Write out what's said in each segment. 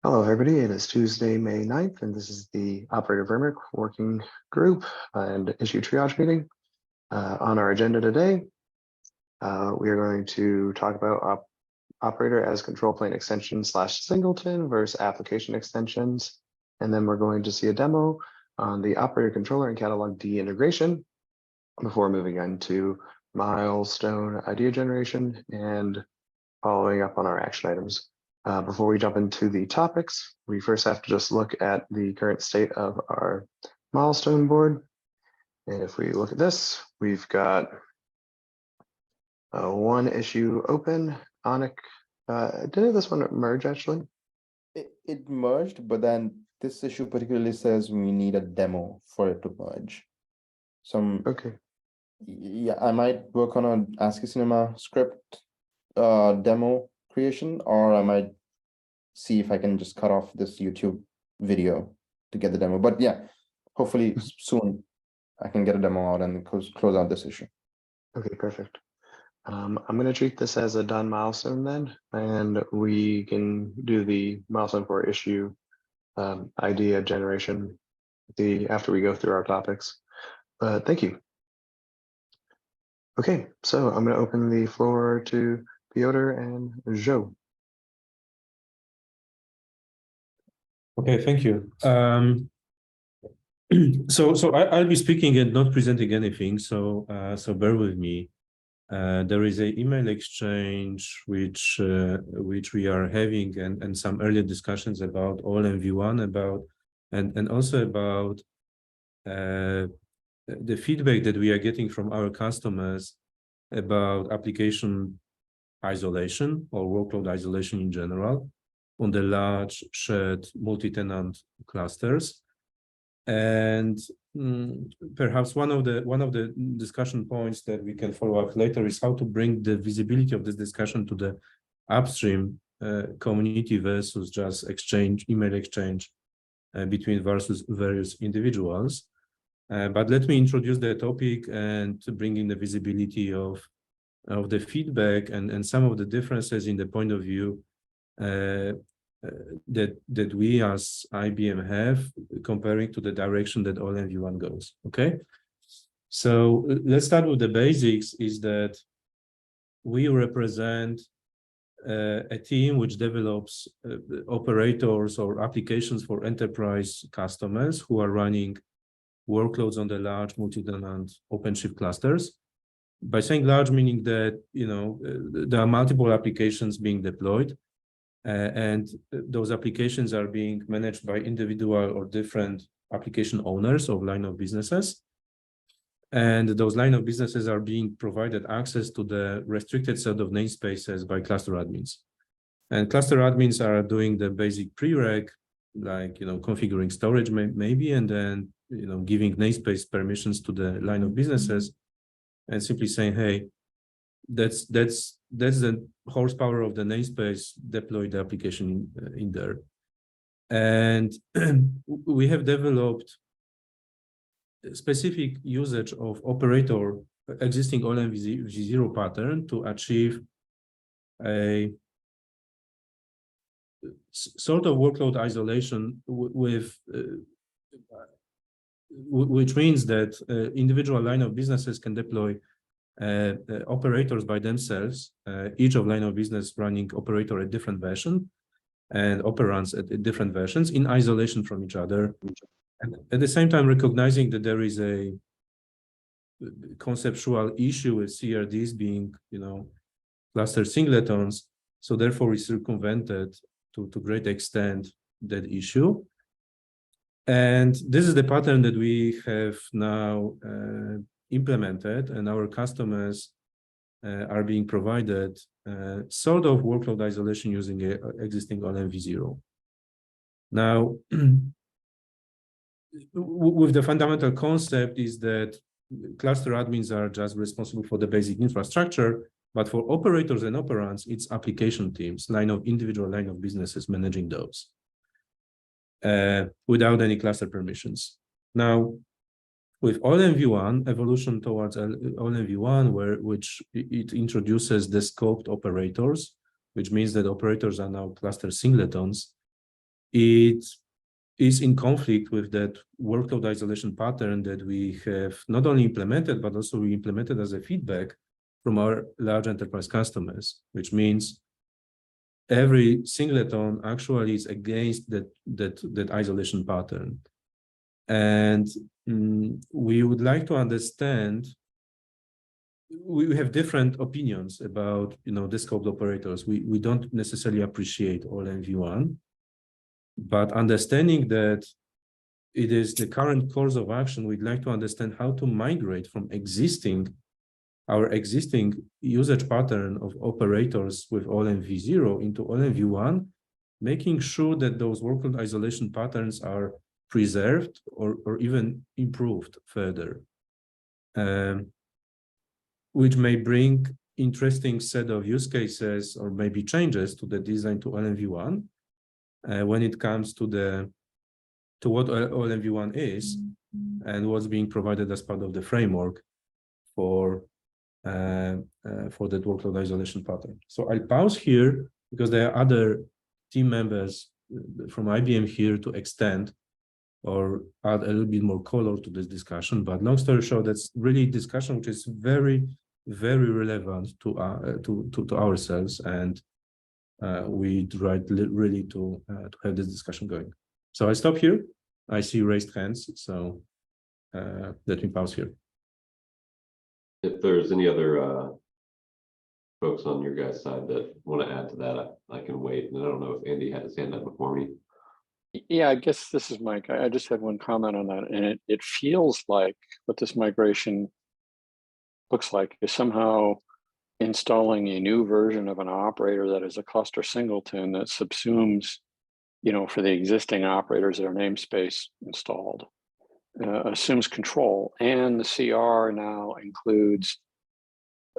Hello, everybody. It is Tuesday, May 9th, and this is the Operator Vermic Working Group and Issue Triage meeting. On our agenda today, we are going to talk about operator as control plane extension / singleton versus application extensions. And then we're going to see a demo on the operator controller and catalog D integration before moving on to milestone idea generation and following up on our action items. Before we jump into the topics, we first have to just look at the current state of our milestone board. And if we look at this, we've got one issue open. Onic, didn't this one merge actually? It merged, but then this issue particularly says we need a demo for it to merge. Okay. Yeah, I might work on an ASCII Cinema script demo creation, or I might see if I can just cut off this YouTube video to get the demo. But yeah, hopefully soon I can get a demo out and close out this issue. Okay, perfect. I'm going to treat this as a done milestone then, and we can do the milestone for issue idea generation after we go through our topics. But thank you. Okay, so I'm going to open the floor to Piotr and Joe. Okay, thank you. So I'll be speaking and not presenting anything. So bear with me. There is an email exchange which we are having and some earlier discussions about OLM v1 and also about the feedback that we are getting from our customers about application isolation or workload isolation in general on the large shared multi-tenant clusters. And perhaps one of the discussion points that we can follow up later is how to bring the visibility of this discussion to the upstream community versus just email exchange between various individuals. But let me introduce the topic and bring in the visibility of the feedback and some of the differences in the point of view that we as IBM have comparing to the direction that OLM v1 goes. Okay, so let's start with the basics. Is that we represent a team which develops operators or applications for enterprise customers who are running workloads on the large multi-tenant OpenShift clusters. By saying large, meaning that there are multiple applications being deployed. And those applications are being managed by individual or different application owners of line of businesses. And those line of businesses are being provided access to the restricted set of namespaces by cluster admins. And cluster admins are doing the basic prereq, like configuring storage maybe, and then giving namespace permissions to the line of businesses, and simply saying, hey, that's the horsepower of the namespace, deploy the application in there. And we have developed specific usage of operator existing OLM v0 pattern to achieve a sort of workload isolation which means that individual line of businesses can deploy operators by themselves, each of line of business running operator at different version and operands at different versions in isolation from each other. And at the same time, recognizing that there is a conceptual issue with CRDs being, cluster singletons. So therefore, we circumvented to great extent that issue. And this is the pattern that we have now implemented, and our customers are being provided sort of workload isolation using existing OLM v0. Now, with the fundamental concept is that cluster admins are just responsible for the basic infrastructure, but for operators and operands, it's application teams, individual line of businesses managing those without any cluster permissions. Now, with OLM v1, evolution towards OLM v1, which it introduces the scoped operators, which means that operators are now cluster singletons. it is in conflict with that workload isolation pattern that we have not only implemented, but also we implemented as a feedback from our large enterprise customers, which means every singleton actually is against that isolation pattern. And we would like to understand, we have different opinions about, the scoped operators. We don't necessarily appreciate OLM v1, but understanding that it is the current course of action, we'd like to understand how to migrate from our existing usage pattern of operators with OLM v0 into OLM v1, making sure that those workload isolation patterns are preserved or even improved further, which may bring interesting set of use cases or maybe changes to the design to OLM v1 when it comes to what OLM v1 is and what's being provided as part of the framework for that workload isolation pattern. So I'll pause here because there are other team members from IBM here to extend or add a little bit more color to this discussion. But long story short, that's really a discussion which is very, very relevant to ourselves, and we'd like really to have this discussion going. So I stop here. I see raised hands, so let me pause here. If there's any other folks on your guys' side that want to add to that, I can wait. And I don't know if Andy had his hand up before me. Yeah, I guess this is Mike. I just had one comment on that, and it feels like what this migration looks like is somehow installing a new version of an operator that is a cluster singleton that subsumes, for the existing operators that are namespace installed, assumes control, and the CR now includes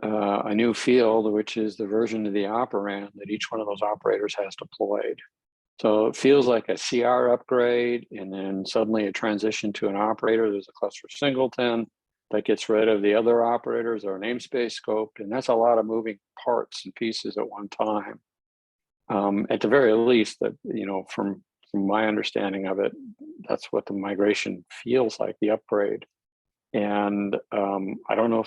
a new field, which is the version of the operand that each one of those operators has deployed. So it feels like a CR upgrade, and then suddenly a transition to an operator. There's a cluster singleton that gets rid of the other operators that are namespace scoped, and that's a lot of moving parts and pieces at one time. At the very least, that from my understanding of it, that's what the migration feels like, the upgrade. And I don't know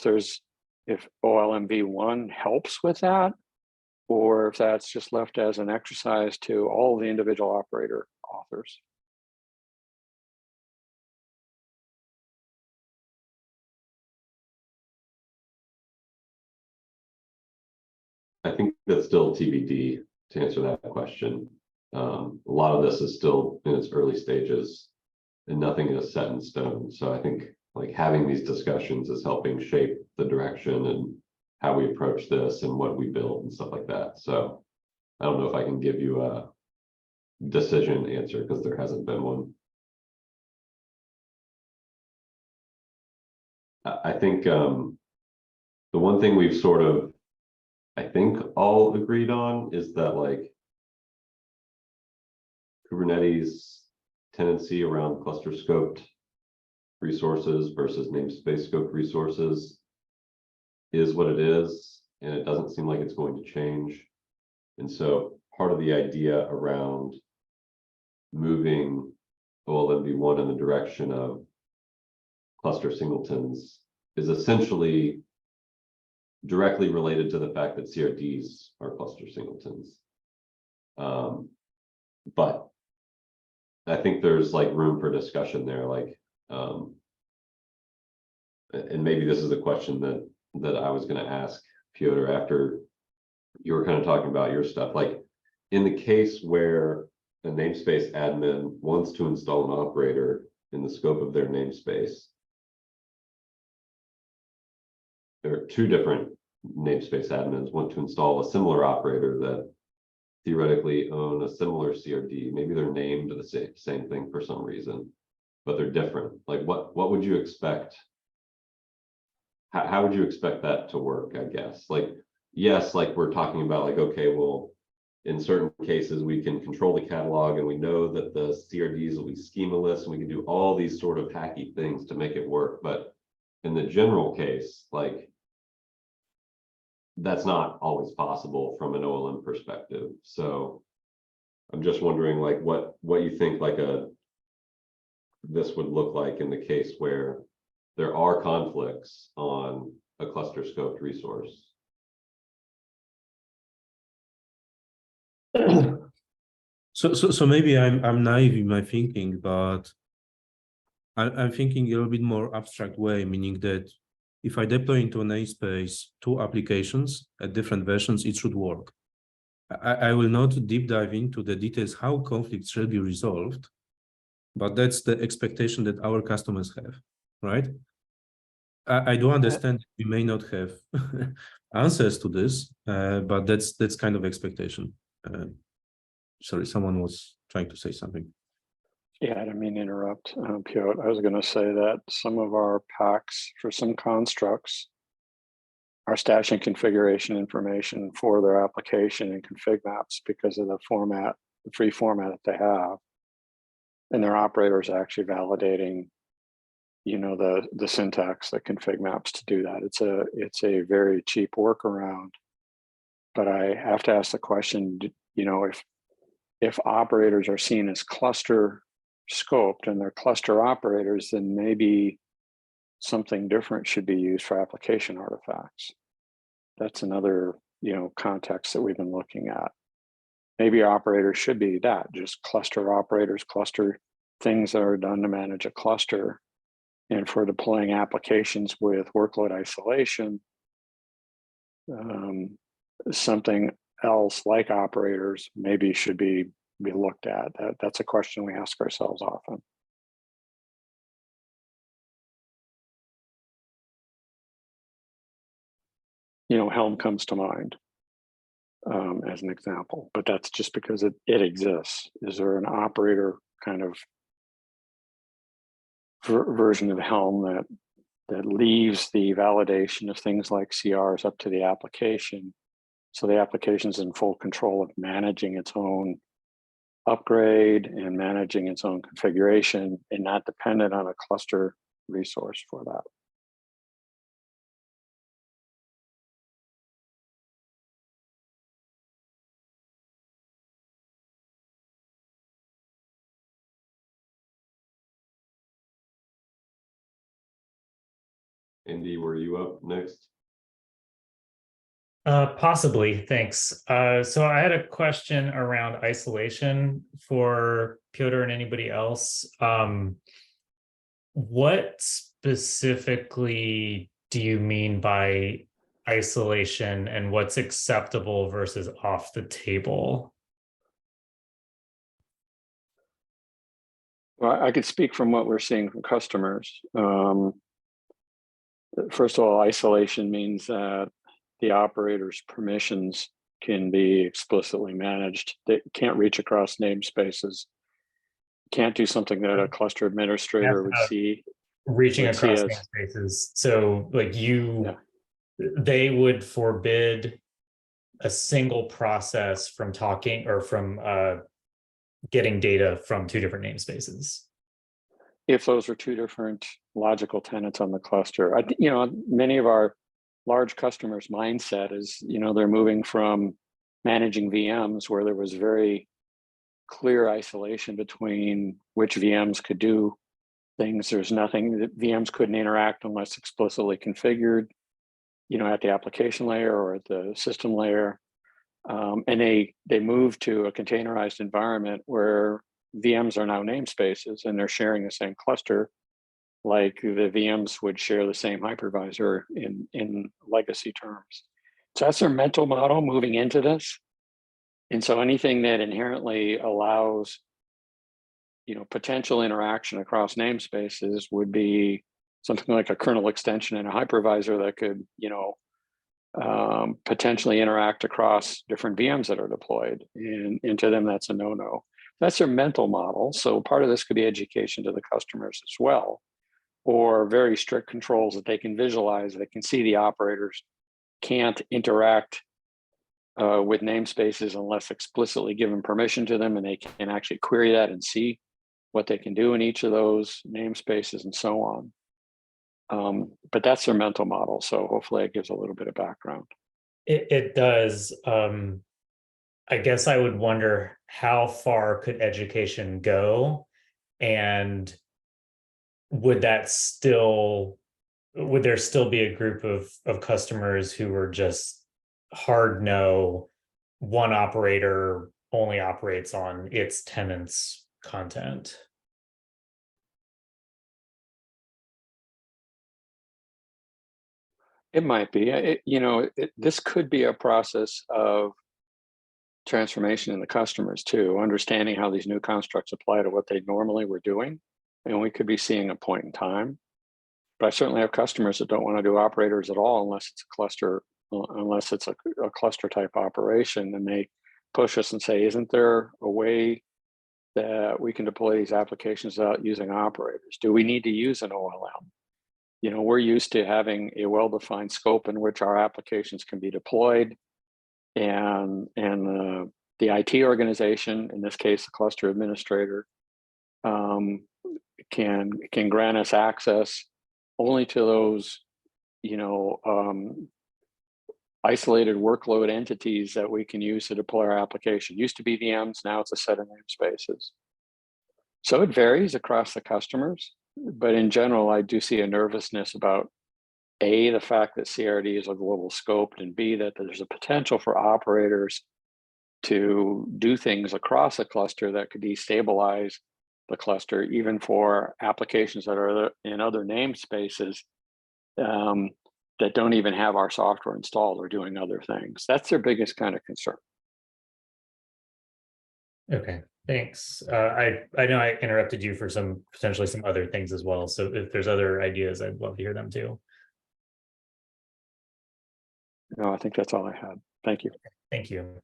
if OLM v1 helps with that, or if that's just left as an exercise to all the individual operator authors. I think that's still TBD to answer that question. A lot of this is still in its early stages and nothing is set in stone. So I think like having these discussions is helping shape the direction and how we approach this and what we build and stuff like that. So I don't know if I can give you a decision answer because there hasn't been one. I think the one thing we've sort of, I think, all agreed on is that like Kubernetes tendency around cluster scoped resources versus namespace scoped resources is what it is, and it doesn't seem like it's going to change. And so part of the idea around moving OLM v1 in the direction of cluster singletons is essentially directly related to the fact that CRDs are cluster singletons. But I think there's like room for discussion there, like, and maybe this is a question that I was going to ask Piotr after you were kind of talking about your stuff. Like in the case where a namespace admin wants to install an operator in the scope of their namespace, there are two different namespace admins want to install a similar operator that theoretically own a similar CRD. Maybe they're named the same thing for some reason, but they're different. Like what would you expect? How would you expect that to work, I guess? Like, yes, like we're talking about like, okay, well, in certain cases, we can control the catalog and we know that the CRDs will be schemaless and we can do all these sort of hacky things to make it work. But in the general case, like, that's not always possible from an OLM perspective. So I'm just wondering like what you think like this would look like in the case where there are conflicts on a cluster scoped resource. So maybe I'm naive in my thinking, but I'm thinking a little bit more abstract way, meaning that if I deploy into a namespace 2 applications at different versions, it should work. I will not deep dive into the details how conflicts shall be resolved, but that's the expectation that our customers have, right? I do understand we may not have answers to this, but that's kind of expectation. Sorry, someone was trying to say something. Yeah, I didn't mean to interrupt, Piotr. I was going to say that some of our packs for some constructs are stashing configuration information for their application and config maps because of the format, the free format that they have. And their operators are actually validating, you know, the syntax, the config maps to do that. It's a very cheap workaround. But I have to ask the question, you know, if operators are seen as cluster scoped and they're cluster operators, then maybe something different should be used for application artifacts. That's another, you know, context that we've been looking at. Maybe operators should be that, just cluster operators, cluster things that are done to manage a cluster. And for deploying applications with workload isolation, something else like operators maybe should be looked at. That's a question we ask ourselves often. You know, Helm comes to mind as an example, but that's just because it exists. Is there an operator kind of version of Helm that leaves the validation of things like CRs up to the application, so the application's in full control of managing its own upgrade and managing its own configuration and not dependent on a cluster resource for that? Andy, were you up next? Possibly, thanks. So I had a question around isolation for Piotr and anybody else. What specifically do you mean by isolation and what's acceptable versus off the table? Well, I could speak from what we're seeing from customers. First of all, isolation means that the operator's permissions can be explicitly managed. They can't reach across namespaces. Can't do something that a cluster administrator would see. Reaching would see across as- namespaces. So like Yeah. they would forbid a single process from talking or from getting data from 2 different namespaces. If those are 2 different logical tenants on the cluster. You know, many of our large customers' mindset is, you know, they're moving from managing VMs where there was very clear isolation between which VMs could do things. There's nothing that VMs couldn't interact unless explicitly configured, you know, at the application layer or at the system layer. And they moved to a containerized environment where VMs are now namespaces and they're sharing the same cluster, like the VMs would share the same hypervisor in legacy terms. So that's their mental model moving into this. And so anything that inherently allows, you know, potential interaction across namespaces would be something like a kernel extension and a hypervisor that could, you know, potentially interact across different VMs that are deployed. And to them, that's a no-no. That's their mental model. So part of this could be education to the customers as well, or very strict controls that they can visualize. They can see the operators can't interact with namespaces unless explicitly given permission to them, and they can actually query that and see what they can do in each of those namespaces and so on. But that's their mental model. So hopefully it gives a little bit of background. It does. I guess I would wonder how far could education go? And would there still be a group of customers who are just hard no, one operator only operates on its tenants' content? It might be. This could be a process of transformation in the customers too, understanding how these new constructs apply to what they normally were doing. And we could be seeing a point in time. But I certainly have customers that don't want to do operators at all unless it's a cluster, unless it's a cluster type operation. And they push us and say, isn't there a way that we can deploy these applications without using operators? Do we need to use an OLM? We're used to having a well-defined scope in which our applications can be deployed, and the IT organization, in this case, the cluster administrator, can grant us access only to those, isolated workload entities that we can use to deploy our application. Used to be VMs, now it's a set of namespaces. So it varies across the customers, but in general, I do see a nervousness about A, the fact that CRD is a global scope, and B, that there's a potential for operators to do things across a cluster that could destabilize the cluster, even for applications that are in other namespaces that don't even have our software installed or doing other things. That's their biggest kind of concern. Okay, thanks. I know I interrupted you for potentially some other things as well. So if there's other ideas, I'd love to hear them too. No, I think that's all I had. Thank you. Thank you.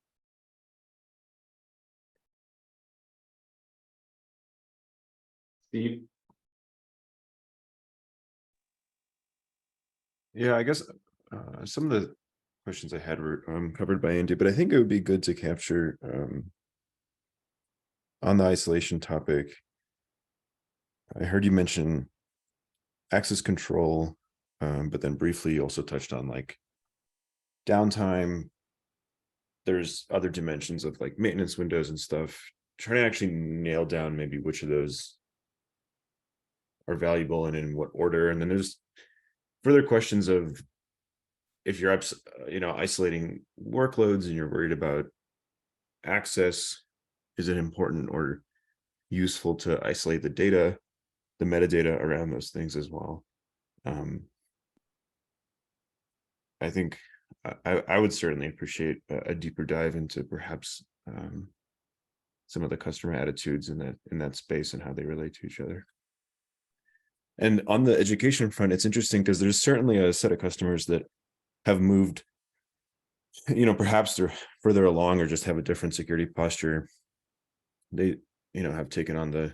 Steve? Yeah, I guess some of the questions I had were covered by Andy, but I think it would be good to capture on the isolation topic. I heard you mention access control, but then briefly you also touched on like downtime. There's other dimensions of like maintenance windows and stuff. Trying to actually nail down maybe which of those are valuable and in what order. And then there's further questions of if you're isolating workloads and you're worried about access, is it important or useful to isolate the data, the metadata around those things as well? I think I would certainly appreciate a deeper dive into perhaps some of the customer attitudes in that space and how they relate to each other. And on the education front, it's interesting because there's certainly a set of customers that have moved, perhaps they're further along or just have a different security posture. They, have taken on the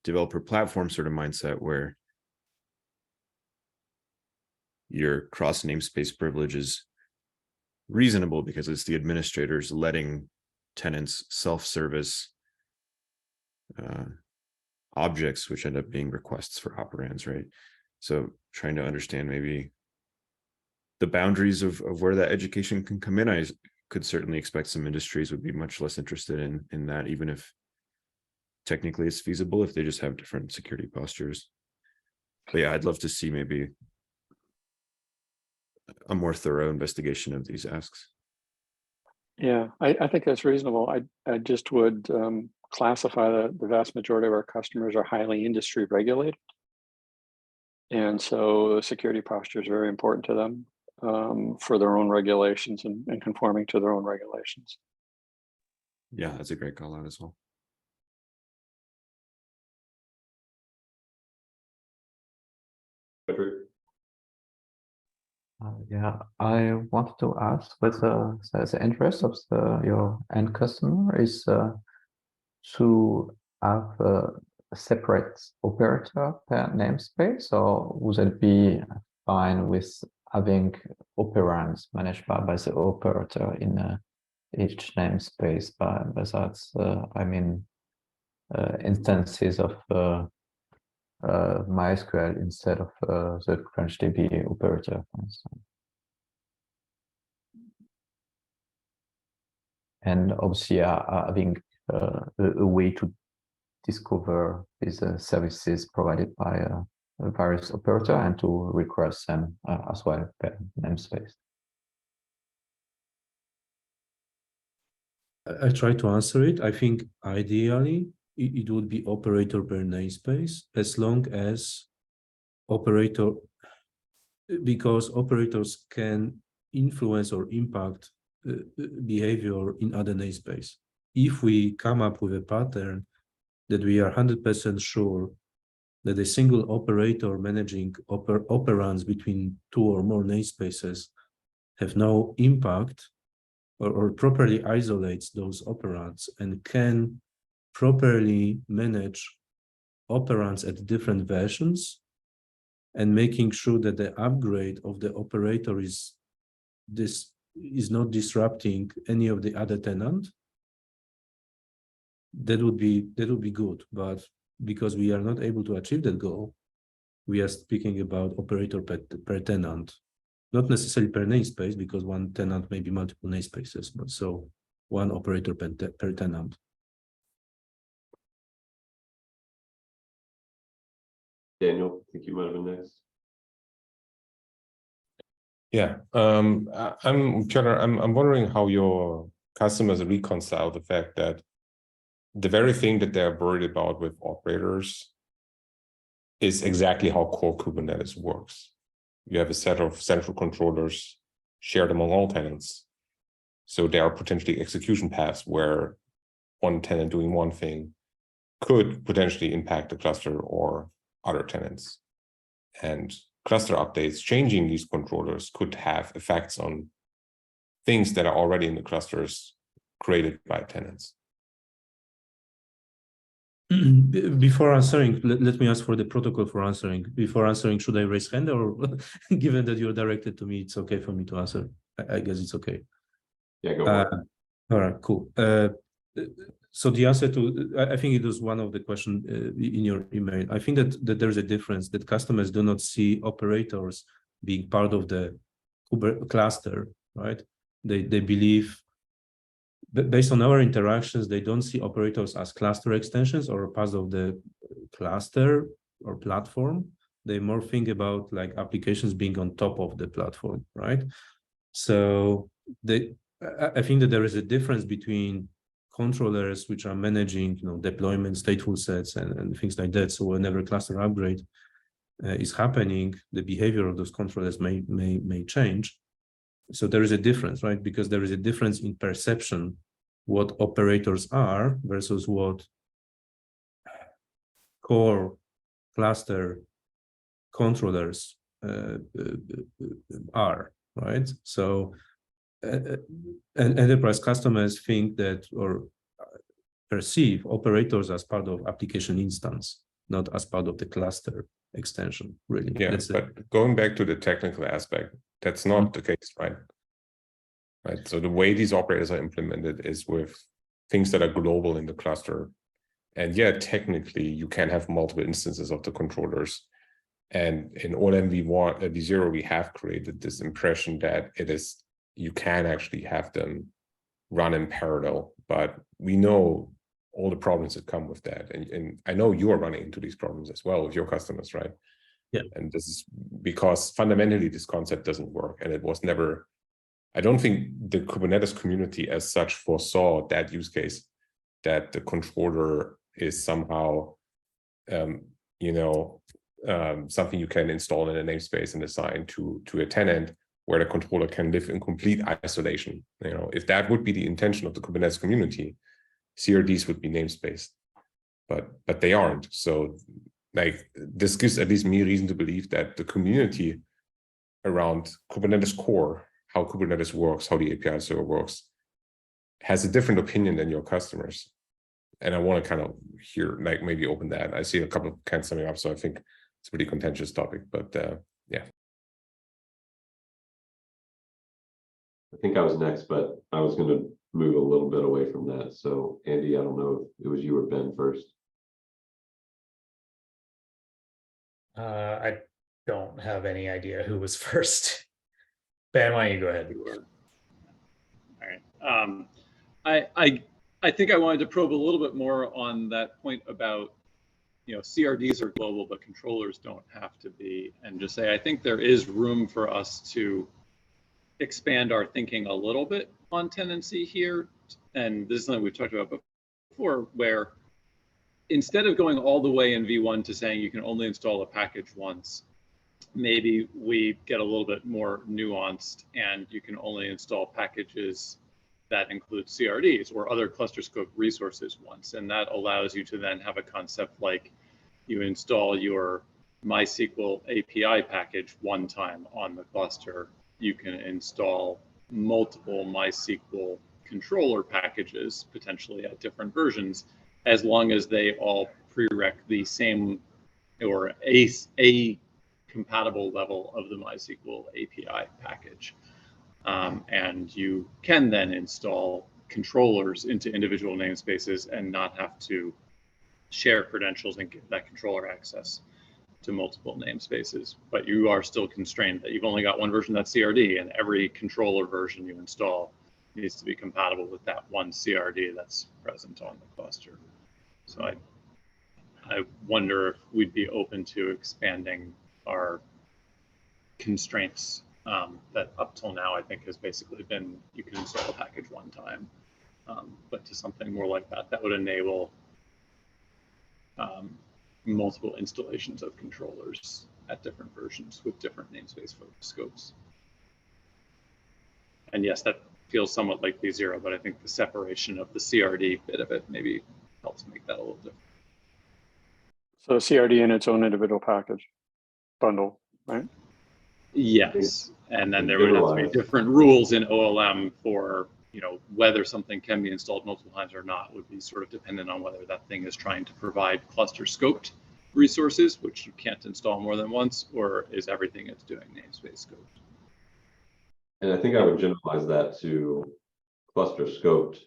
developer platform sort of mindset where your cross namespace privilege is reasonable because it's the administrators letting tenants self-service objects, which end up being requests for operands, right? So trying to understand maybe the boundaries of where that education can come in. I could certainly expect some industries would be much less interested in that, even if technically it's feasible, if they just have different security postures. But yeah, I'd love to see maybe a more thorough investigation of these asks. Yeah, I think that's reasonable. I just would classify the vast majority of our customers are highly industry regulated. And so the security posture is very important to them for their own regulations and conforming to their own regulations. Yeah, that's a great call out as well. Frederick? Yeah, I wanted to ask whether the interest of your end customer is to have a separate operator per namespace, or would it be fine with having operands managed by the operator in each namespace? But that's, instances of MySQL instead of the CrunchDB operator, for instance. And obviously having a way to discover these services provided by a various operator and to request them as well per namespace. I try to answer it. I think ideally it would be operator per namespace as long as operator, because operators can influence or impact behavior in other namespace. If we come up with a pattern that we are 100% sure that a single operator managing operands between two or more namespaces have no impact, or properly isolates those operands and can properly manage operands at different versions, and making sure that the upgrade of the operator is not disrupting any of the other tenant, that would be good. But because we are not able to achieve that goal, we are speaking about operator per tenant, not necessarily per namespace, because one tenant may be multiple namespaces, but so one operator per tenant. Daniel, I think you might have been next. Yeah, I'm wondering how your customers reconcile the fact that the very thing that they're worried about with operators is exactly how core Kubernetes works. You have a set of central controllers shared among all tenants. So there are potentially execution paths where one tenant doing one thing could potentially impact the cluster or other tenants. And cluster updates changing these controllers could have effects on things that are already in the clusters created by tenants. Before answering, let me ask for the protocol for answering. Before answering, should I raise hand, or given that you're directed to me, it's okay for me to answer? I guess it's okay. Yeah, go for it. All right, cool. So the answer to, I think it was one of the questions in your email. I think that there's a difference, that customers do not see operators being part of the Kubernetes cluster, right? They believe, based on our interactions, they don't see operators as cluster extensions or part of the cluster or platform. They more think about like applications being on top of the platform, right? So I think that there is a difference between controllers which are managing, deployment, stateful sets and things like that. So whenever cluster upgrade is happening, the behavior of those controllers may change. So there is a difference, right? Because there is a difference in perception what operators are versus what core cluster controllers are, right? So and enterprise customers think that, or perceive operators as part of application instance, not as part of the cluster extension, really. Yeah, but going back to the technical aspect, that's not the case, right? Right. So the way these operators are implemented is with things that are global in the cluster. And yeah, technically you can have multiple instances of the controllers. And in OLM v0, we have created this impression that you can actually have them run in parallel, but we know all the problems that come with that. And I know you are running into these problems as well with your customers, right? Yeah. And this is because fundamentally this concept doesn't work. And it was never, I don't think the Kubernetes community as such foresaw that use case, that the controller is somehow, something you can install in a namespace and assign to a tenant, where the controller can live in complete isolation. If that would be the intention of the Kubernetes community, CRDs would be namespace, but they aren't. So like this gives at least me reason to believe that the community around Kubernetes core, how Kubernetes works, how the API server works, has a different opinion than your customers. And I want to kind of hear, like maybe open that. I see a couple of hands coming up, so I think it's a pretty contentious topic, but yeah. I think I was next, but I was going to move a little bit away from that. So Andy, I don't know if it was you or Ben first. I don't have any idea who was first. Ben, why don't you go ahead? All right. I think I wanted to probe a little bit more on that point about, CRDs are global, but controllers don't have to be, and just say, I think there is room for us to expand our thinking a little bit on tenancy here. And this is something we've talked about before, where instead of going all the way in V1 to saying you can only install a package once, maybe we get a little bit more nuanced and you can only install packages that include CRDs or other cluster scope resources once. And that allows you to then have a concept like you install your MySQL API package one time on the cluster. You can install multiple MySQL controller packages, potentially at different versions, as long as they all prereq the same or a compatible level of the MySQL API package. And you can then install controllers into individual namespaces and not have to share credentials and give that controller access to multiple namespaces. But you are still constrained that you've only got one version that's CRD, and every controller version you install needs to be compatible with that one CRD that's present on the cluster. So I wonder if we'd be open to expanding our constraints that up till now I think has basically been you can install a package one time, but to something more like that would enable multiple installations of controllers at different versions with different namespace scopes. And yes, that feels somewhat like V0, but I think the separation of the CRD bit of it maybe helps make that a little different. So CRD in its own individual package bundle, right? Yes, and then there would have to be different rules in OLM for, whether something can be installed multiple times or not would be sort of dependent on whether that thing is trying to provide cluster scoped resources, which you can't install more than once, or is everything it's doing namespace scoped. And I think I would generalize that to cluster scoped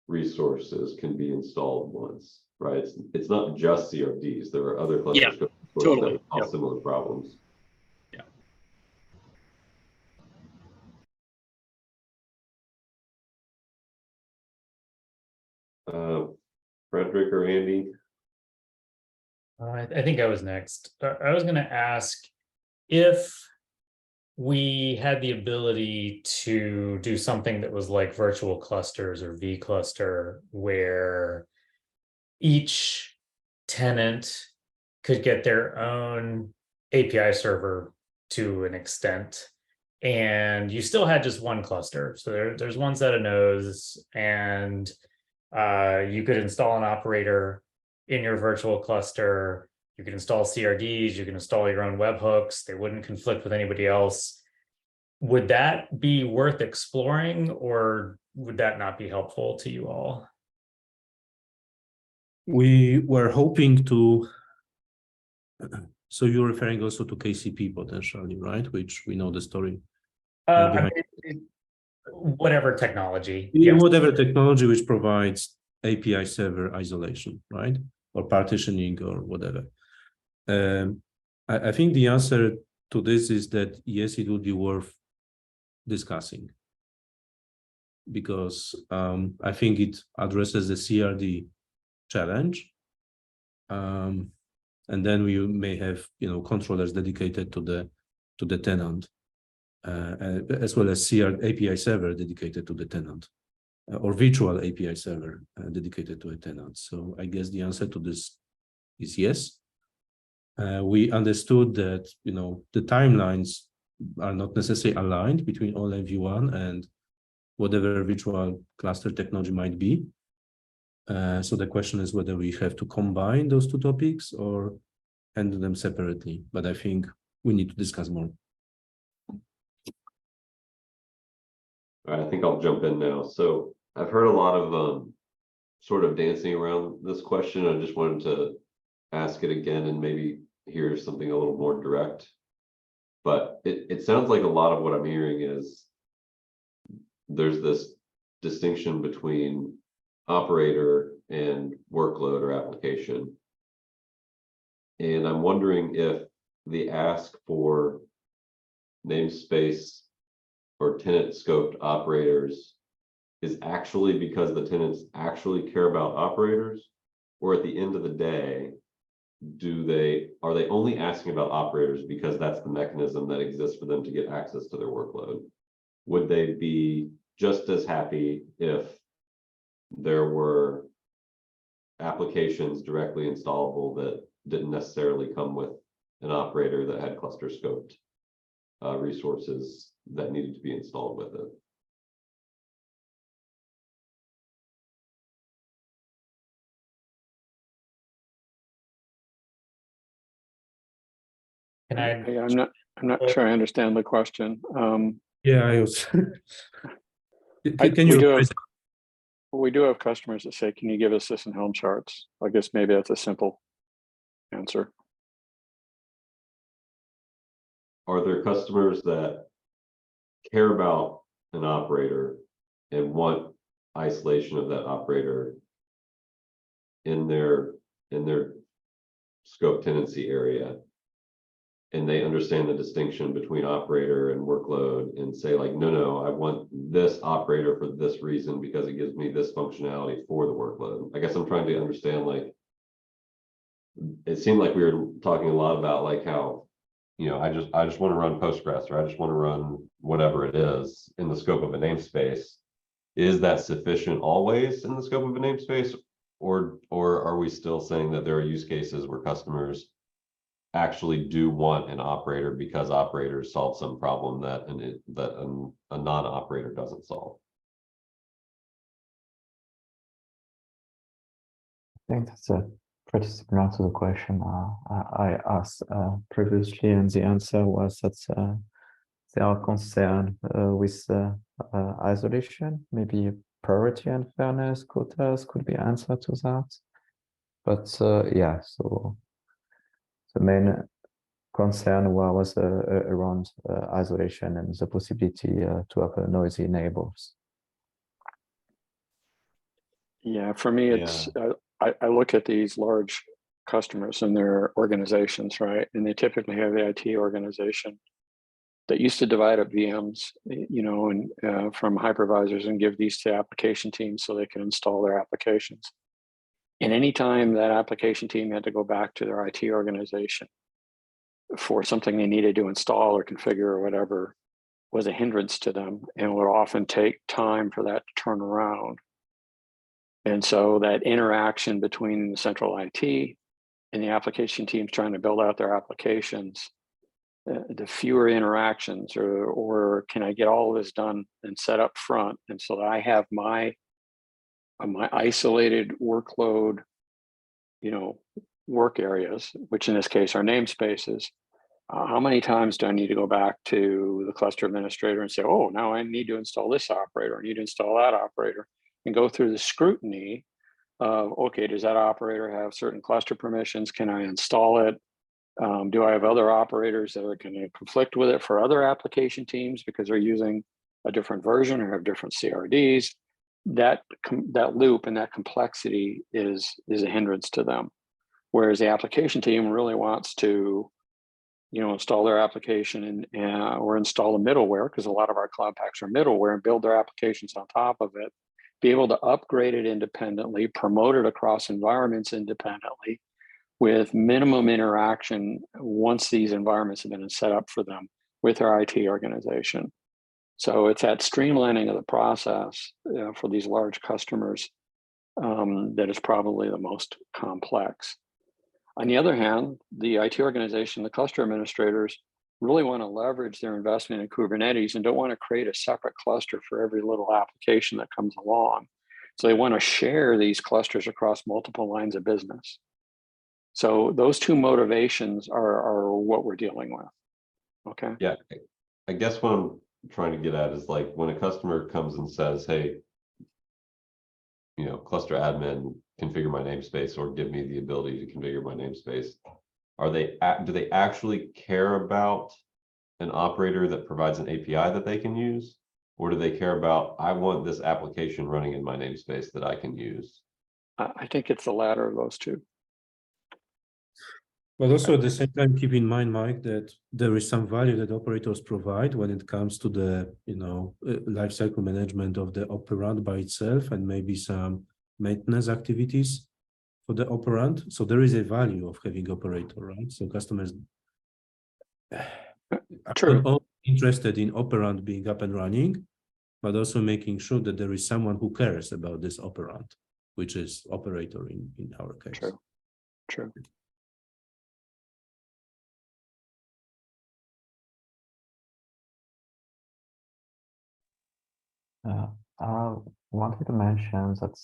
resources can be installed once, right? It's not just CRDs. There are other cluster scoped totally. that have similar problems. Frederick or Andy? I think I was next. I was going to ask if we had the ability to do something that was like virtual clusters or vCluster, where each tenant could get their own API server to an extent, and you still had just one cluster. So there's one set of nodes, and you could install an operator in your virtual cluster. You can install CRDs, you can install your own webhooks. They wouldn't conflict with anybody else. Would that be worth exploring, or would that not be helpful to you all? We were hoping to, so you're referring also to KCP potentially, right? Which we know the story. Whatever technology. Whatever technology which provides API server isolation, right? Or partitioning or whatever. I think the answer to this is that yes, it would be worth discussing, because I think it addresses the CRD challenge. And then we may have controllers dedicated to the tenant, as well as API server dedicated to the tenant, or virtual API server dedicated to a tenant. So I guess the answer to this is yes. We understood that the timelines are not necessarily aligned between OLM V1 and whatever virtual cluster technology might be. So the question is whether we have to combine those two topics or handle them separately. But I think we need to discuss more. All right, I think I'll jump in now. So I've heard a lot of sort of dancing around this question. I just wanted to ask it again and maybe hear something a little more direct. But it sounds like a lot of what I'm hearing is there's this distinction between operator and workload or application. And I'm wondering if the ask for namespace or tenant scoped operators is actually because the tenants actually care about operators, or at the end of the day, are they only asking about operators because that's the mechanism that exists for them to get access to their workload? Would they be just as happy if there were applications directly installable that didn't necessarily come with an operator that had cluster scoped resources that needed to be installed with it? Can I, Hey, I'm not sure I understand the question. Yeah, I also. Can we you do rephrase have, we do have customers that say, can you give us this in Helm charts? I guess maybe that's a simple answer. Are there customers that care about an operator and want isolation of that operator in their scope tenancy area, and they understand the distinction between operator and workload and say like, no, I want this operator for this reason because it gives me this functionality for the workload? I guess I'm trying to understand, like, it seemed like we were talking a lot about like how, you know, I just want to run Postgres, or I just want to run whatever it is in the scope of a namespace. Is that sufficient always in the scope of a namespace? Or are we still saying that there are use cases where customers actually do want an operator because operators solve some problem that a non-operator doesn't solve? I think that's a pretty similar to the question I asked previously, and the answer was that they are concerned with isolation. Maybe priority and fairness quotas could be answer to that. But yeah, so the main concern was around isolation and the possibility to have noisy neighbors. Yeah, for me, it's I look at these large customers and their organizations, right? And they typically have the IT organization that used to divide up VMs, you know, and from hypervisors and give these to application teams so they can install their applications. And anytime that application team had to go back to their IT organization for something they needed to install or configure or whatever, was a hindrance to them and would often take time for that to turn around. And so that interaction between the central IT and the application teams trying to build out their applications, the fewer interactions, or can I get all of this done and set up front, and so that I have my isolated workload, you know, work areas, which in this case are namespaces. How many times do I need to go back to the cluster administrator and say, oh, now I need to install this operator, I need to install that operator, and go through the scrutiny of, okay, does that operator have certain cluster permissions? Can I install it? Do I have other operators that are going to conflict with it for other application teams because they're using a different version or have different CRDs? That loop and that complexity is a hindrance to them. Whereas the application team really wants to, you know, install their application and or install a middleware, because a lot of our cloud packs are middleware, and build their applications on top of it, be able to upgrade it independently, promote it across environments independently, with minimum interaction once these environments have been set up for them with their IT organization. So it's that streamlining of the process for these large customers that is probably the most complex. On the other hand, the IT organization, the cluster administrators, really want to leverage their investment in Kubernetes and don't want to create a separate cluster for every little application that comes along. So they want to share these clusters across multiple lines of business. So those two motivations are what we're dealing with. Okay. Yeah, I guess what I'm trying to get at is, like, when a customer comes and says, hey, you know, cluster admin, configure my namespace, or give me the ability to configure my namespace, do they actually care about an operator that provides an API that they can use? Or do they care about, I want this application running in my namespace that I can use? I think it's the latter of those two. But also at the same time, keep in mind, Mike, that there is some value that operators provide when it comes to the, lifecycle management of the operand by itself, and maybe some maintenance activities for the operand. So there is a value of having operator, right? So customers True. are not only interested in operand being up and running, but also making sure that there is someone who cares about this operand, which is operator in our case. True. True. I wanted to mention that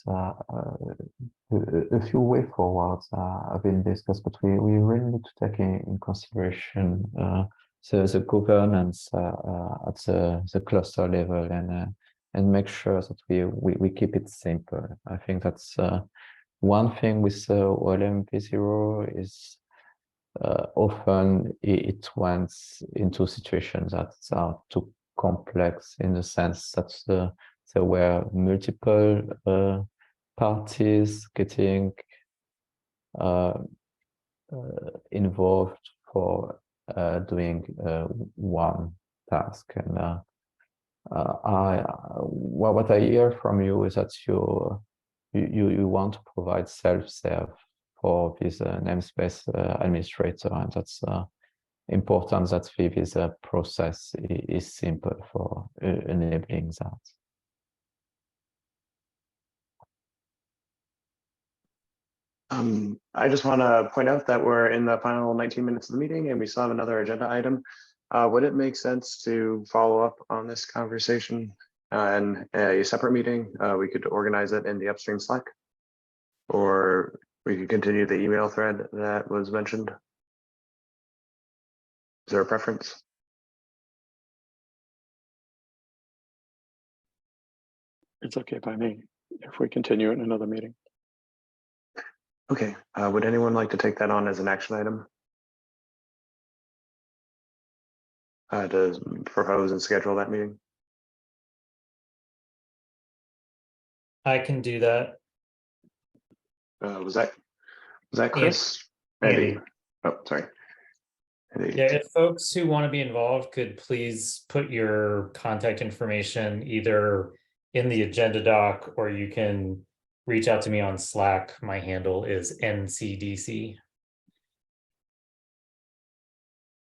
a few way forwards have been discussed, but we really need to take in consideration the governance at the cluster level, and make sure that we keep it simple. I think that's one thing with OLM v0 is often it went into situations that are too complex, in the sense that there were multiple parties getting involved for doing one task. And what I hear from you is that you want to provide self-serve for this namespace administrator, and that's important that this process is simple for enabling that. I just want to point out that we're in the final 19 minutes of the meeting and we still have another agenda item. Would it make sense to follow up on this conversation in a separate meeting? We could organize it in the upstream Slack, or we could continue the email thread that was mentioned. Is there a preference? It's okay by me if we continue it in another meeting. Okay, would anyone like to take that on as an action item? To propose and schedule that meeting? I can do that. Was that Chris? Andy. Oh, sorry. Andy. Yeah, if folks who want to be involved could please put your contact information either in the agenda doc, or you can reach out to me on Slack. My handle is NCDC.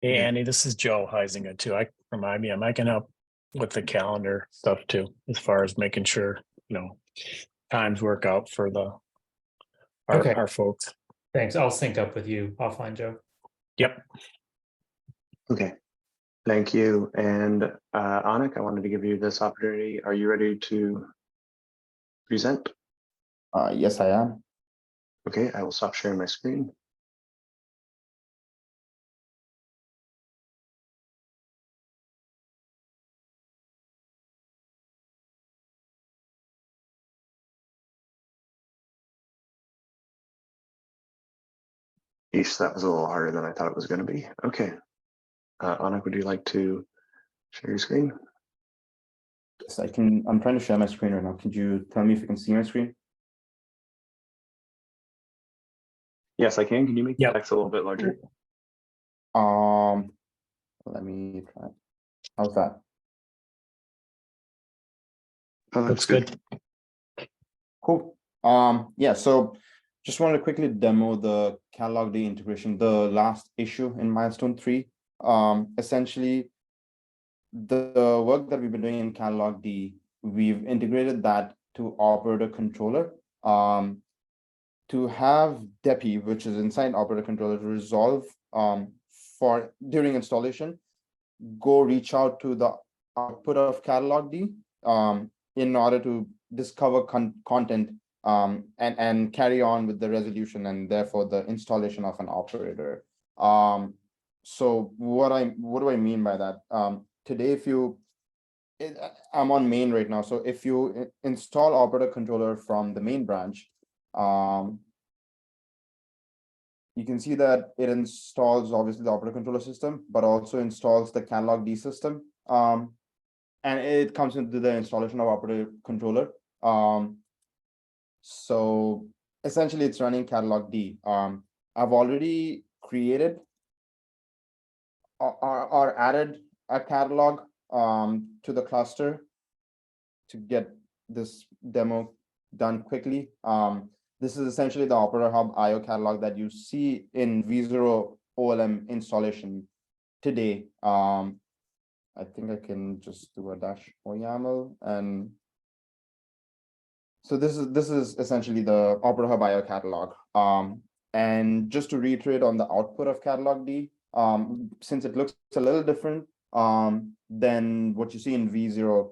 Hey, Andy, this is Joe Heisinger too. From IBM. I can help with the calendar stuff too, as far as making sure, times work out for our folks. Thanks. I'll sync up with you offline, Joe. Yep. Okay, thank you. And Anik, I wanted to give you this opportunity. Are you ready to present? Yes, I am. Okay, I will stop sharing my screen. Eesh, that was a little harder than I thought it was going to be. Okay, Anik, would you like to share your screen? Yes, I can. I'm trying to share my screen right now. Could you tell me if you can see my screen? Yes, I can. Can you make the Yep. text a little bit larger? Let me try. How's that? Oh, Looks good. Cool. Yeah, so just wanted to quickly demo the catalog D integration, the last issue in milestone 3. Essentially, the work that we've been doing in catalog D, we've integrated that to operator controller to have DEPI, which is inside operator controller, to resolve for during installation, go reach out to the output of catalog D in order to discover content and carry on with the resolution and therefore the installation of an operator. So what do I mean by that? Today, I'm on main right now. So if you install operator controller from the main branch, you can see that it installs obviously the operator controller system, but also installs the catalog D system. And it comes into the installation of operator controller. So essentially it's running catalog D. I've already created or added a catalog to the cluster to get this demo done quickly. This is essentially the Operator Hub IO catalog that you see in V0 OLM installation today. I think I can just do a dash or YAML, and so this is essentially the Operator Hub IO catalog. And just to reiterate on the output of catalog D, since it looks a little different than what you see in V0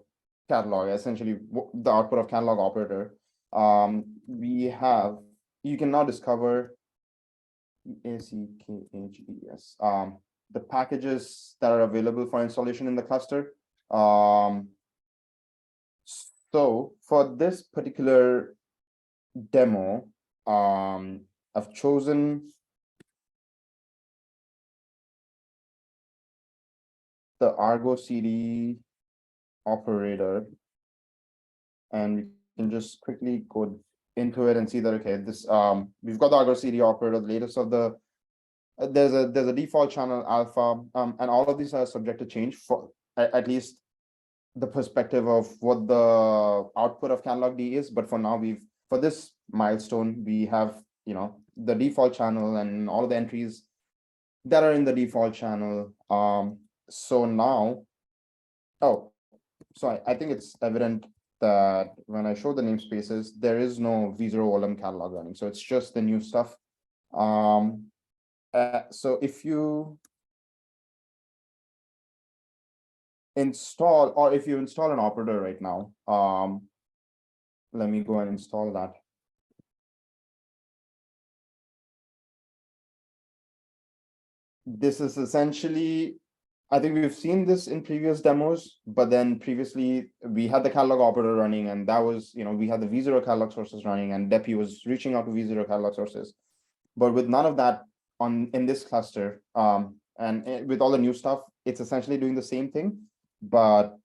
catalog, essentially the output of catalog operator, you can now discover ACKHES, the packages that are available for installation in the cluster. So for this particular demo, I've chosen the Argo CD operator, and we can just quickly go into it and see that, okay, this we've got the Argo CD operator, the latest of the there's a default channel alpha, and all of these are subject to change for at least the perspective of what the output of catalog D is. But for now, for this milestone, we have, you know, the default channel and all of the entries that are in the default channel. So now, so I think it's evident that when I show the namespaces, there is no V0 OLM catalog running. So it's just the new stuff. So if you install, or if you install an operator right now, let me go and install that. This is essentially, I think we've seen this in previous demos, but then previously we had the catalog operator running, and that was, you know, we had the V0 catalog sources running, and Depi was reaching out to V0 catalog sources. But with none of that in this cluster, and with all the new stuff, it's essentially doing the same thing, but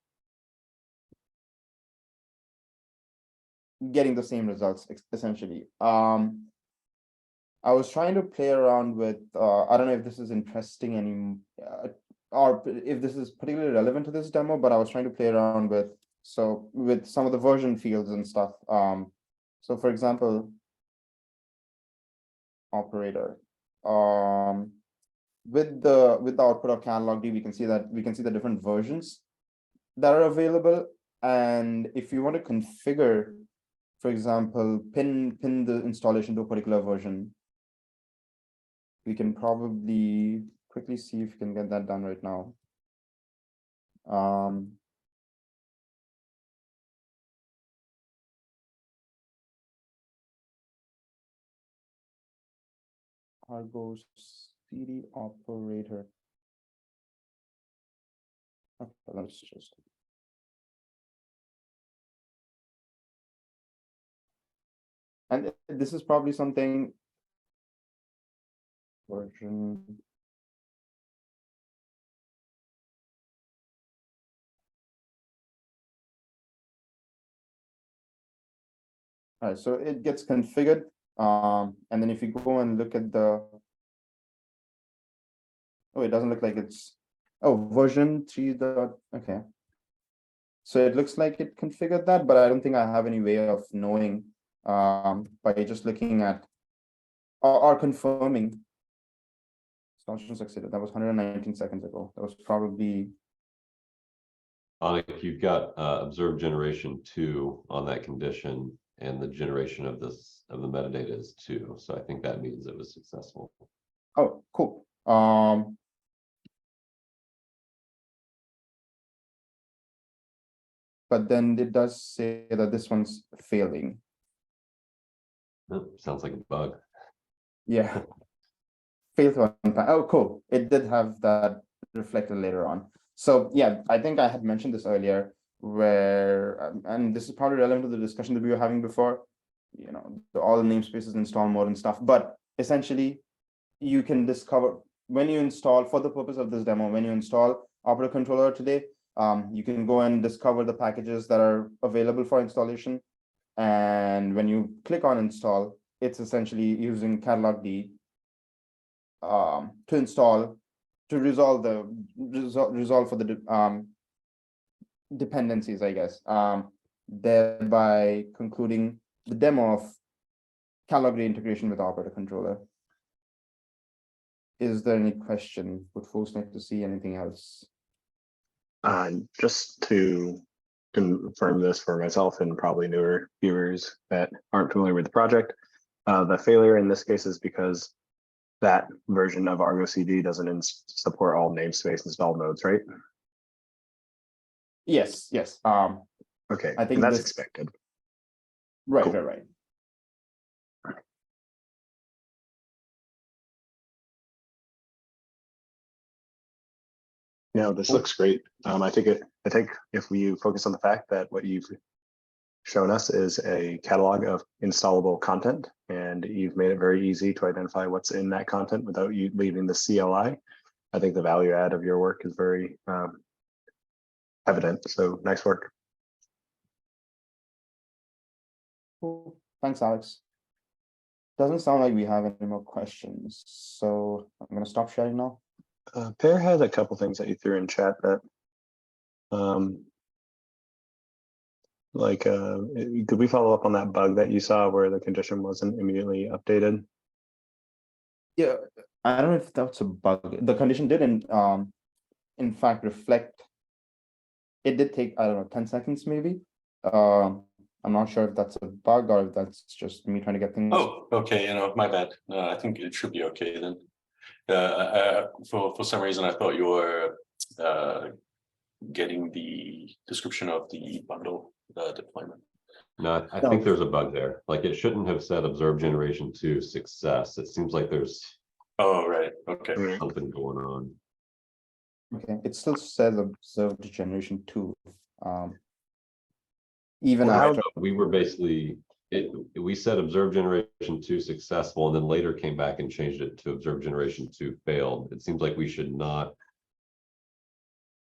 getting the same results essentially. I was trying to play around with, I don't know if this is interesting or if this is particularly relevant to this demo, but I was trying to play around with some of the version fields and stuff. So for example, operator, with the output of catalog D, we can see the different versions that are available. And if you want to configure, for example, pin the installation to a particular version, we can probably quickly see if we can get that done right now. Argo CD operator. Okay, let's just. And this is probably something version. All right, so it gets configured. And then if you go and look at the, it doesn't look like it's, version 3. Okay. So it looks like it configured that, but I don't think I have any way of knowing by just looking at or confirming. Installation succeeded. That was 119 seconds ago. That was probably. Anik, you've got observed generation 2 on that condition, and the generation of the metadata is 2. So I think that means it was successful. Oh, cool. But then it does say that this one's failing. Oh, sounds like a bug. Yeah. Failed to unpack. Oh, cool. It did have that reflected later on. So yeah, I think I had mentioned this earlier, where and this is probably relevant to the discussion that we were having before, you know, all the namespaces, install mode and stuff. But essentially, you can discover when you install, for the purpose of this demo, when you install Operator Controller today, you can go and discover the packages that are available for installation. And when you click on install, it's essentially using catalog D to install, to resolve for the dependencies, I guess, thereby concluding the demo of Calibri integration with operator controller. Is there any question? Would folks like to see anything else? Just to confirm this for myself and probably newer viewers that aren't familiar with the project, the failure in this case is because that version of Argo CD doesn't support all namespace installed nodes, right? Yes. Okay, I think and that's this- expected. Right, Cool. right. No, this Cool. looks great. I think if we focus on the fact that what you've shown us is a catalog of installable content, and you've made it very easy to identify what's in that content without you leaving the CLI. I think the value add of your work is very evident. So nice work. Cool. Thanks, Alex. Doesn't sound like we have any more questions, so I'm gonna stop sharing now. Per has a couple things that you threw in chat that, could we follow up on that bug that you saw where the condition wasn't immediately updated? Yeah, I don't know if that's a bug. The condition did in fact reflect. It did take, I don't know, 10 seconds maybe. I'm not sure if that's a bug or if that's just me trying to get things. Oh, okay, my bad. I think it should be okay then. For some reason, I thought you were getting the description of the bundle deployment. No, I think there's a bug there. Like it shouldn't have said observe generation to success. It seems like there's Oh, right. Okay. something going on. Okay, it still says observed generation 2. Even Well, after We were basically, we said observe generation 2 successful, and then later came back and changed it to observe generation 2 failed. It seems like we should not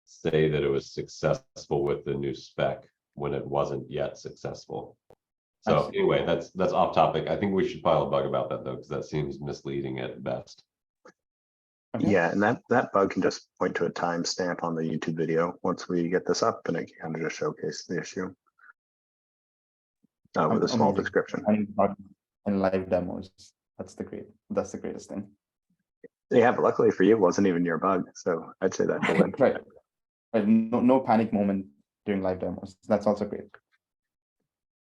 say that it was successful with the new spec when it wasn't yet successful. So anyway, that's off topic. I think we should file a bug about that though, because that seems misleading at best. Okay. Yeah, and that bug can just point to a timestamp on the YouTube video once we get this up, and it can kind of just showcase the issue with a small amazing. description. And live demos. That's the greatest thing. Yeah, but luckily for you, it wasn't even your bug, so I'd say that's a win. Right. No panic moment during live demos. That's also great.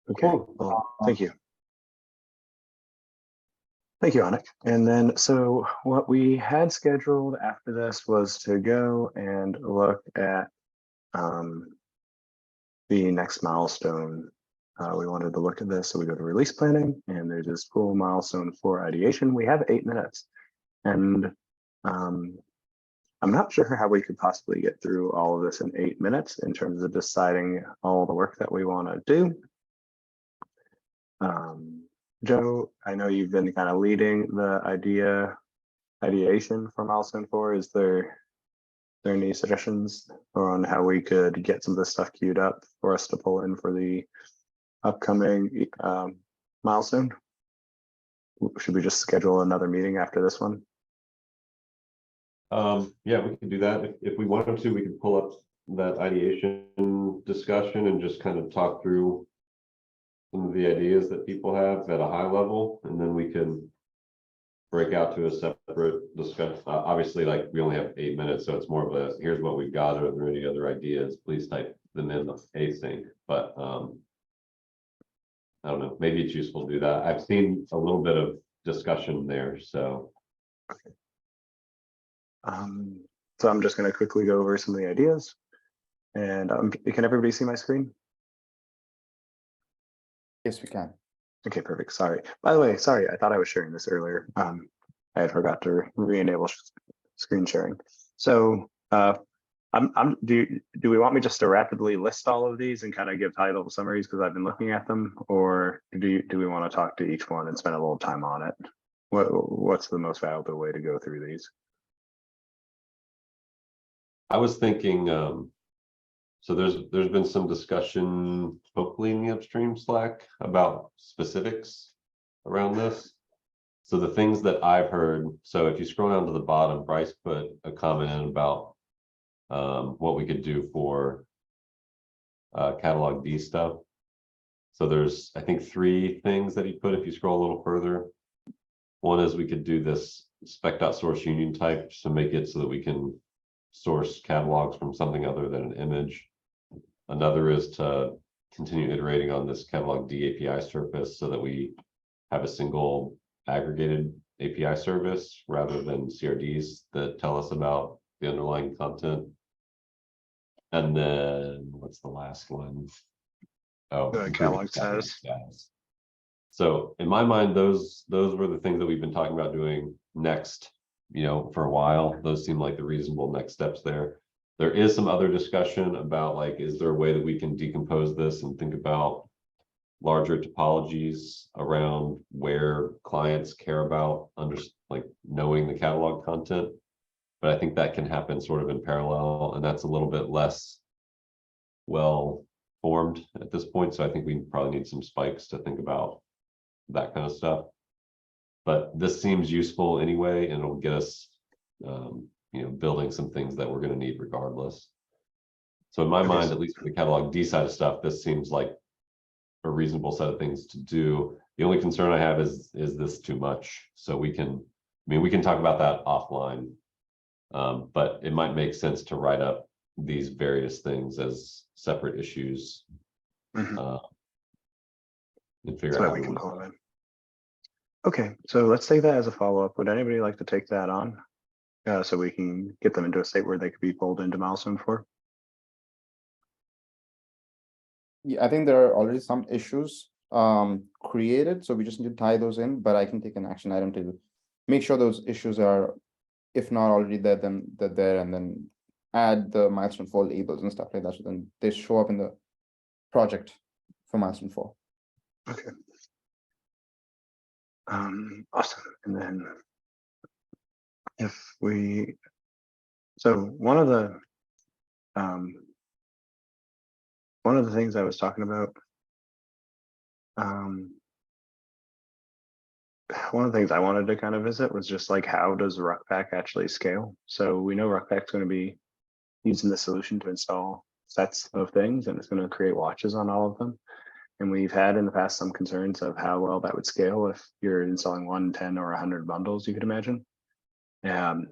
Okay, well, thank you. Thank you, Anik. And then, so what we had scheduled after this was to go and look at the next milestone. We wanted to look at this, so we go to release planning, and there's this cool milestone for ideation. We have 8 minutes, and I'm not sure how we could possibly get through all of this in 8 minutes in terms of deciding all the work that we want to do. Joe, I know you've been kind of leading the ideation for milestone 4. Is there any suggestions on how we could get some of this stuff queued up for us to pull in for the upcoming milestone? Should we just schedule another meeting after this one? Yeah, we can do that. If we wanted to, we could pull up that ideation discussion and just kind of talk through some of the ideas that people have at a high level, and then we can break out to a separate discussion. Obviously, like we only have 8 minutes, so it's more of a here's what we've got. Are there any other ideas? Please type them in async. But I don't know. Maybe it's useful to do that. I've seen a little bit of discussion there, so. Okay. So I'm just going to quickly go over some of the ideas, and can everybody see my screen? Yes, we can. Okay, perfect. Sorry. By the way, sorry, I thought I was sharing this earlier. I had forgot to re-enable screen sharing. So do we want me just to rapidly list all of these and kind of give high level summaries because I've been looking at them, or do we want to talk to each one and spend a little time on it? What's the most valuable way to go through these? I was thinking, so there's been some discussion, hopefully in the upstream Slack, about specifics around this. So the things that I've heard, so if you scroll down to the bottom, Bryce put a comment in about what we could do for catalog D stuff. So there's, I think, 3 things that he put if you scroll a little further. One is we could do this spec.source union type to make it so that we can source catalogs from something other than an image. Another is to continue iterating on this catalog D API surface so that we have a single aggregated API service rather than CRDs that tell us about the underlying content. And then what's the last one? Oh, Catalog status. So in my mind, those were the things that we've been talking about doing next, for a while. Those seem like the reasonable next steps there. There is some other discussion about, like, is there a way that we can decompose this and think about larger topologies around where clients care about knowing the catalog content? But I think that can happen sort of in parallel, and that's a little bit less well formed at this point. So I think we probably need some spikes to think about that kind of stuff. But this seems useful anyway, and it'll get us building some things that we're going to need regardless. So in my mind, at least for the catalog D side of stuff, this seems like a reasonable set of things to do. The only concern I have is this too much? So we can talk about that offline, but it might make sense to write up these various things as separate issues and figure out how we can call them. Okay, so let's take that as a follow-up. Would anybody like to take that on? So we can get them into a state where they could be pulled into milestone 4. Yeah, I think there are already some issues created, so we just need to tie those in, but I can take an action item to make sure those issues are, if not already there, then they're there, and then add the milestone 4 labels and stuff like that, so then they show up in the project for milestone 4. Okay. Awesome. And then one of the things I was talking about, one of the things I wanted to kind of visit was just like, how does RuckPack actually scale? So we know RuckPack's going to be using the solution to install sets of things, and it's going to create watches on all of them. And we've had in the past some concerns of how well that would scale if you're installing 1, 10, or 100 bundles, you could imagine. One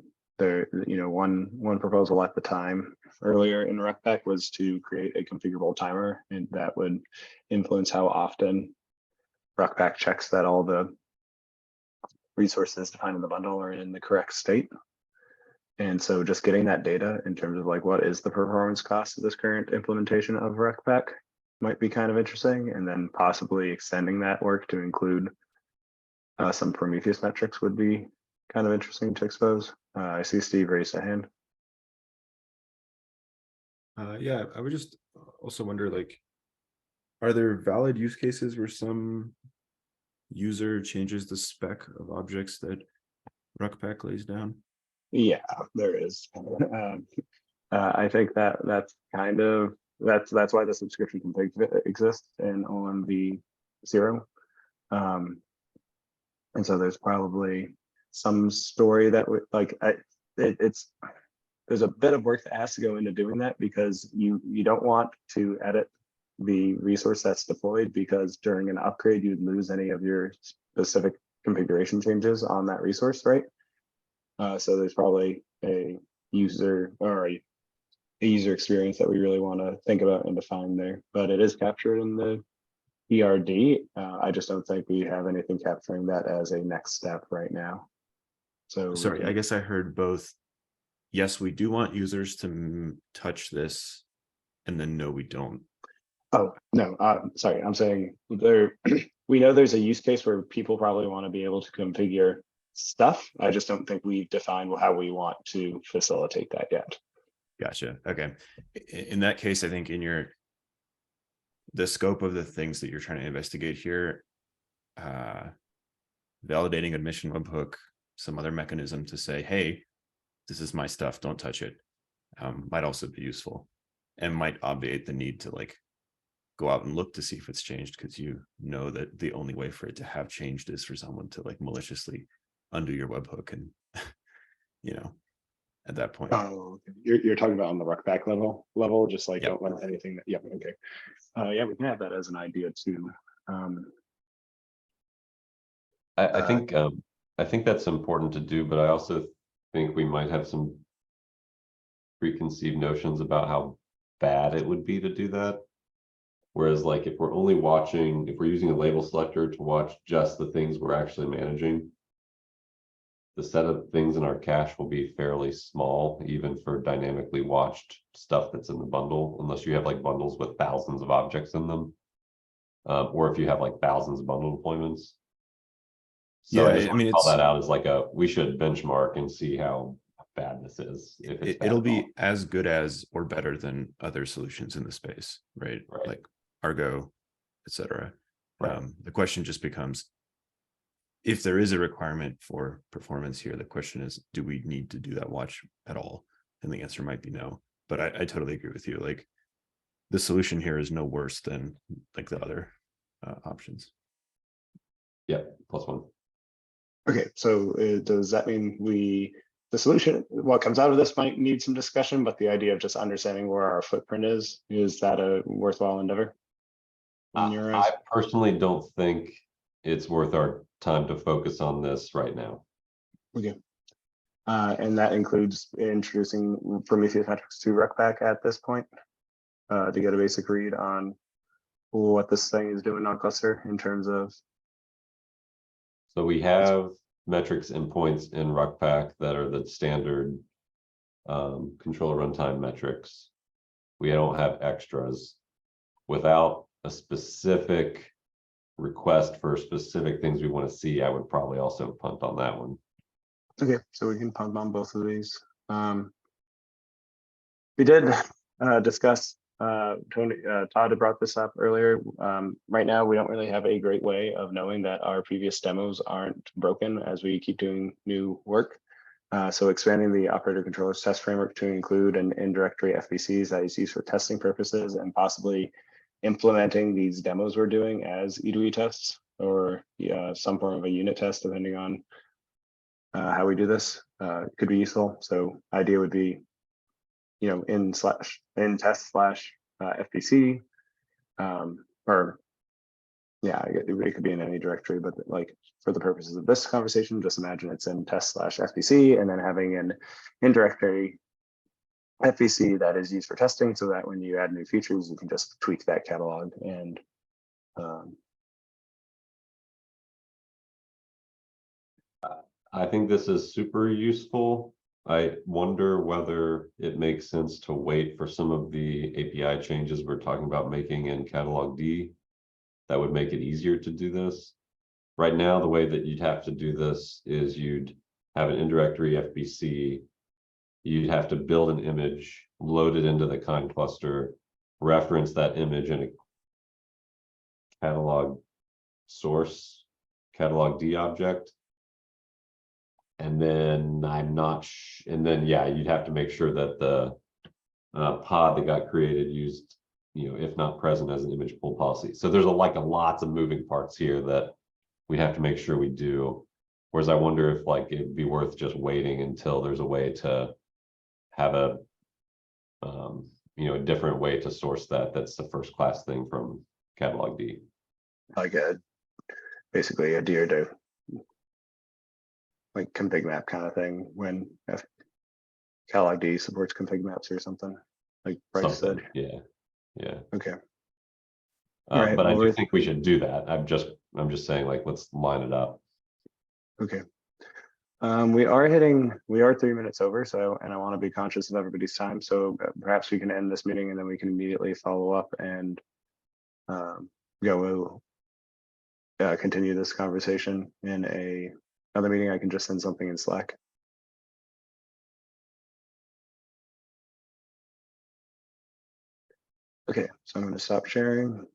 proposal at the time earlier in RuckPack was to create a configurable timer, and that would influence how often RuckPack checks that all the resources defined in the bundle are in the correct state. And so just getting that data in terms of like, what is the performance cost of this current implementation of RuckPack might be kind of interesting, and then possibly extending that work to include some Prometheus metrics would be kind of interesting to expose. I see Steve raised a hand. Yeah, I would just also wonder, like, are there valid use cases where some user changes the spec of objects that RuckPack lays down? Yeah, there is. I think that's why the subscription config exists in OLM 0. And so there's probably some story that would there's a bit of work that has to go into doing that, because you don't want to edit the resource that's deployed, because during an upgrade you'd lose any of your specific configuration changes on that resource, right? So there's probably a user experience that we really want to think about and define there, but it is captured in the ERD. I just don't think we have anything capturing that as a next step right now. So sorry, I guess I heard both. Yes, we do want users to touch this, and then no, we don't. Oh, no, sorry, I'm saying we know there's a use case where people probably want to be able to configure stuff. I just don't think we've defined how we want to facilitate that yet. Gotcha. Okay. In that case, I think the scope of the things that you're trying to investigate here, validating admission webhook, some other mechanism to say, hey, this is my stuff, don't touch it, might also be useful, and might obviate the need to like go out and look to see if it's changed, because you know that the only way for it to have changed is for someone to like maliciously undo your webhook, and you know, at that point. Oh, okay. You're talking about on the RUCBAC level, just like Yep. don't let anything that, yeah, okay. Yeah, we can have that as an idea too. I think that's important to do, but I also think we might have some preconceived notions about how bad it would be to do that. Whereas like if we're only watching, if we're using a label selector to watch just the things we're actually managing, the set of things in our cache will be fairly small, even for dynamically watched stuff that's in the bundle, unless you have like bundles with thousands of objects in them. Or if you have like thousands of bundle deployments. So Yeah, I just I mean, call it's that out as like we should benchmark and see how bad this is. If it's bad it'll at be all. as good as or better than other solutions in the space, right? Right. Like Argo, etc. Right. The question just becomes, if there is a requirement for performance here, the question is, do we need to do that watch at all? And the answer might be no. But I totally agree with you. Like the solution here is no worse than like the other options. Yeah, +1. Okay, so does that mean the solution, what comes out of this might need some discussion, but the idea of just understanding where our footprint is that a worthwhile endeavor? In your eyes? I personally don't think it's worth our time to focus on this right now. Okay. And that includes introducing Prometheus metrics to RUCBAC at this point to get a basic read on what this thing is doing on cluster in terms of. So we have metrics endpoints in RUCPAC that are the standard controller runtime metrics. We don't have extras. Without a specific request for specific things we want to see, I would probably also punt on that one. Okay, so we can punt on both of these. We did discuss, Todd had brought this up earlier. Right now, we don't really have a great way of knowing that our previous demos aren't broken as we keep doing new work. So expanding the operator controllers test framework to include an in-directory FBCs that is used for testing purposes, and possibly implementing these demos we're doing as E2E tests, or some form of a unit test, depending on how we do this, could be useful. So idea would be, in test / FBC, or yeah, it could be in any directory, but like for the purposes of this conversation, just imagine it's in test / FBC, and then having an in-directory FBC that is used for testing, so that when you add new features, you can just tweak that catalog. And I think this is super useful. I wonder whether it makes sense to wait for some of the API changes we're talking about making in catalog D that would make it easier to do this. Right now, the way that you'd have to do this is you'd have an in-directory FBC. You'd have to build an image, load it into the kind cluster, reference that image in a catalog source, catalog D object. And then yeah, you'd have to make sure that the pod that got created used, if not present, as an image pull policy. So there's lots of moving parts here that we'd have to make sure we do. Whereas I wonder if it'd be worth just waiting until there's a way to have a different way to source that's the first class thing from catalog D. like basically a deer to like config map kind of thing, when catalog D supports config maps or something, like Bryce said. Yeah. Okay. All right, but I well, do think we should do that. I'm just saying, let's line it up. Okay. We are 3 minutes over, and I want to be conscious of everybody's time. So perhaps we can end this meeting and then we can immediately follow up and we'll continue this conversation in another meeting. I can just send something in Slack. Okay, so I'm going to stop sharing.